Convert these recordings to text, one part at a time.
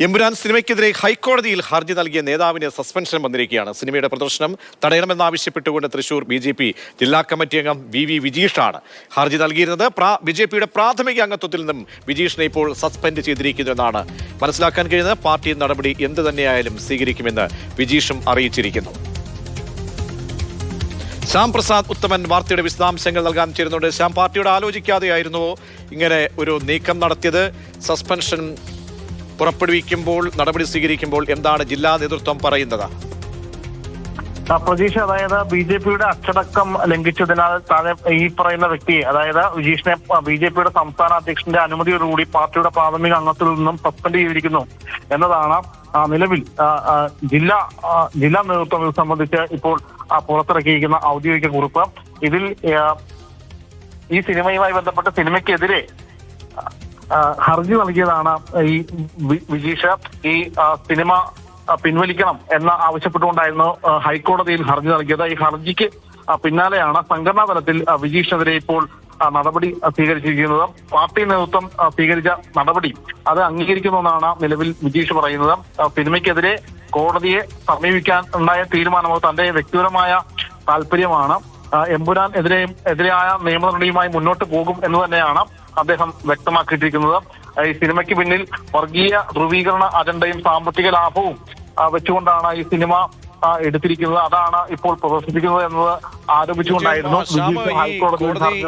എമ്പുരാൻ സിനിമയ്ക്കെതിരെ ഹൈക്കോടതിയിൽ ഹർജി നൽകിയ നേതാവിന് സസ്പെൻഷൻ വന്നിരിക്കുകയാണ്. സിനിമയുടെ പ്രദർശനം തടയണമെന്നാവശ്യപ്പെട്ടുകൊണ്ട് തൃശൂർ BJP ജില്ലാ കമ്മിറ്റി അംഗം VV വിജീഷാണ് ഹർജി നൽകിയിരുന്നത്. BJPയുടെ പ്രാഥമിക അംഗത്വത്തിൽ നിന്നും വിജീഷിനെ ഇപ്പോൾ സസ്പെൻഡ് ചെയ്തിരിക്കുന്നു എന്നാണ് മനസ്സിലാക്കാൻ കഴിയുന്നത്. പാർട്ടി നടപടി എന്ത് തന്നെയായാലും സ്വീകരിക്കുമെന്ന് വിജീഷും അറിയിച്ചിരിക്കുന്നു. ശ്യാം പ്രസാദ് ഉത്തമൻ വാർത്തയുടെ വിശദാംശങ്ങൾ നൽകാൻ ചേരുന്നുണ്ട്. ശ്യാം, പാർട്ടിയോട് ആലോചിക്കാതെയായിരുന്നുവോ ഇങ്ങനെ ഒരു നീക്കം നടത്തിയത്? സസ്പെൻഷൻ പുറപ്പെടുവിക്കുമ്പോൾ, നടപടി സ്വീകരിക്കുമ്പോൾ എന്താണ് ജില്ലാ നേതൃത്വം പറയുന്നത്? പ്രതീക്ഷ, അതായത് BJPയുടെ അച്ചടക്കം ലംഘിച്ചതിനാൽ താഴെ ഈ പറയുന്ന വ്യക്തിയെ, അതായത് വിജീഷിനെ BJPയുടെ സംസ്ഥാന അധ്യക്ഷന്റെ അനുമതിയോടുകൂടി പാർട്ടിയുടെ പ്രാഥമിക അംഗത്തിൽ നിന്നും സസ്പെൻഡ് ചെയ്തിരിക്കുന്നു എന്നതാണ് നിലവിൽ ജില്ലാ നേതൃത്വം ഇത് സംബന്ധിച്ച് ഇപ്പോൾ പുറത്തിറക്കിയിരിക്കുന്ന ഔദ്യോഗിക കുറിപ്പ്. ഇതിൽ ഈ സിനിമയുമായി ബന്ധപ്പെട്ട് സിനിമയ്ക്കെതിരെ ഹർജി നൽകിയതാണ് ഈ വിജീഷ്. ഈ സിനിമ പിൻവലിക്കണം എന്ന് ആവശ്യപ്പെട്ടുകൊണ്ടായിരുന്നു ഹൈക്കോടതിയിൽ ഹർജി നൽകിയത്. ഈ ഹർജിക്ക് പിന്നാലെയാണ് സംഘടനാ തലത്തിൽ വിജീഷിനെതിരെ ഇപ്പോൾ നടപടി സ്വീകരിച്ചിരിക്കുന്നത്. പാർട്ടി നേതൃത്വം സ്വീകരിച്ച നടപടി അത് അംഗീകരിക്കുമെന്നാണ് നിലവിൽ വിജീഷ് പറയുന്നത്. സിനിമയ്ക്കെതിരെ കോടതിയെ സമീപിക്കാൻ ഉണ്ടായ തീരുമാനം തന്റെ വ്യക്തിപരമായ താല്പര്യമാണ്. എമ്പുരാൻ എതിരായ നിയമനടപടിയുമായി മുന്നോട്ട് പോകും എന്ന് തന്നെയാണ് അദ്ദേഹം വ്യക്തമാക്കിയിട്ടിരിക്കുന്നത്. ഈ സിനിമയ്ക്ക് പിന്നിൽ വർഗീയ ധ്രുവീകരണ അജണ്ടയും സാമ്പത്തിക ലാഭവും വെച്ചുകൊണ്ടാണ് ഈ സിനിമ എടുത്തിരിക്കുന്നത്. അതാണ് ഇപ്പോൾ പ്രദർശിപ്പിക്കുന്നത് എന്നത് ആരോപിച്ചുകൊണ്ടായിരുന്നു കോടതി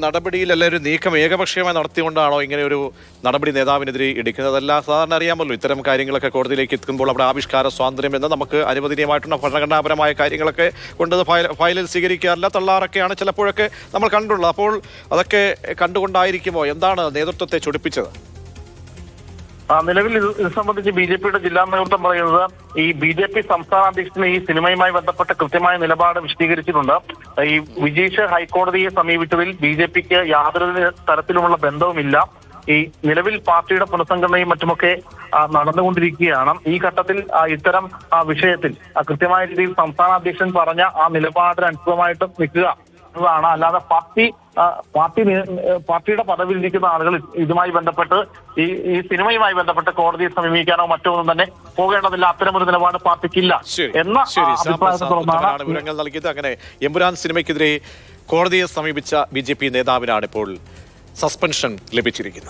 നടപടിയിൽ ഒരു നീക്കം ഏകപക്ഷീയമായി നടത്തിക്കൊണ്ടാണോ ഇങ്ങനെ ഒരു നടപടി നേതാവിനെതിരെ എടുക്കുന്നതല്ല? സാധാരണ അറിയാമല്ലോ, ഇത്തരം കാര്യങ്ങളൊക്കെ കോടതിയിലേക്ക് എത്തുമ്പോൾ അവിടെ ആവിഷ്കാര സ്വാതന്ത്ര്യം എന്ന് നമുക്ക് അനുവദനീയമായിട്ടുള്ള ഭരണഘടനാപരമായ കാര്യങ്ങളൊക്കെ കൊണ്ട് ഫയലിൽ സ്വീകരിക്കാറില്ല, തള്ളാറൊക്കെയാണ് ചിലപ്പോഴൊക്കെ നമ്മൾ കണ്ടുള്ളത്. അപ്പോൾ അതൊക്കെ കണ്ടുകൊണ്ടായിരിക്കുമോ? എന്താണ് നേതൃത്വത്തെ ചൊടിപ്പിച്ചത്? നിലവിൽ ഇത് സംബന്ധിച്ച് BJPയുടെ ജില്ലാ നേതൃത്വം പറയുന്നത് ഈ BJP സംസ്ഥാന അധ്യക്ഷന് ഈ സിനിമയുമായി ബന്ധപ്പെട്ട് കൃത്യമായ നിലപാട് വിശദീകരിച്ചിട്ടുണ്ട്. ഈ വിജീഷ് ഹൈക്കോടതിയെ സമീപിച്ചതിൽ BJPക്ക് യാതൊരു തരത്തിലുമുള്ള ബന്ധവുമില്ല. ഈ നിലവിൽ പാർട്ടിയുടെ പുനഃസംഘടനയും മറ്റുമൊക്കെ നടന്നുകൊണ്ടിരിക്കുകയാണ്. ഈ ഘട്ടത്തിൽ ഇത്തരം വിഷയത്തിൽ കൃത്യമായ രീതിയിൽ സംസ്ഥാന അധ്യക്ഷൻ പറഞ്ഞ ആ നിലപാടിന് അനുസൃതമായിട്ട് നിൽക്കുക എന്നതാണ്. അല്ലാതെ പാർട്ടിയുടെ പദവിയിലിരിക്കുന്ന ആളുകൾ ഇതുമായി ബന്ധപ്പെട്ട് ഈ സിനിമയുമായി ബന്ധപ്പെട്ട് കോടതിയെ സമീപിക്കാനോ മറ്റോ ഒന്നും തന്നെ പോകേണ്ടതില്ല. അത്തരമൊരു നിലപാട് പാർട്ടിക്കില്ല എന്ന അഭിപ്രായത്തോടാണ് വിവരങ്ങൾ നൽകിയത്. അങ്ങനെ എമ്പുരാൻ സിനിമയ്ക്കെതിരെ കോടതിയെ സമീപിച്ച BJP നേതാവിനാണ് ഇപ്പോൾ സസ്പെൻഷൻ ലഭിച്ചിരിക്കുന്നത്.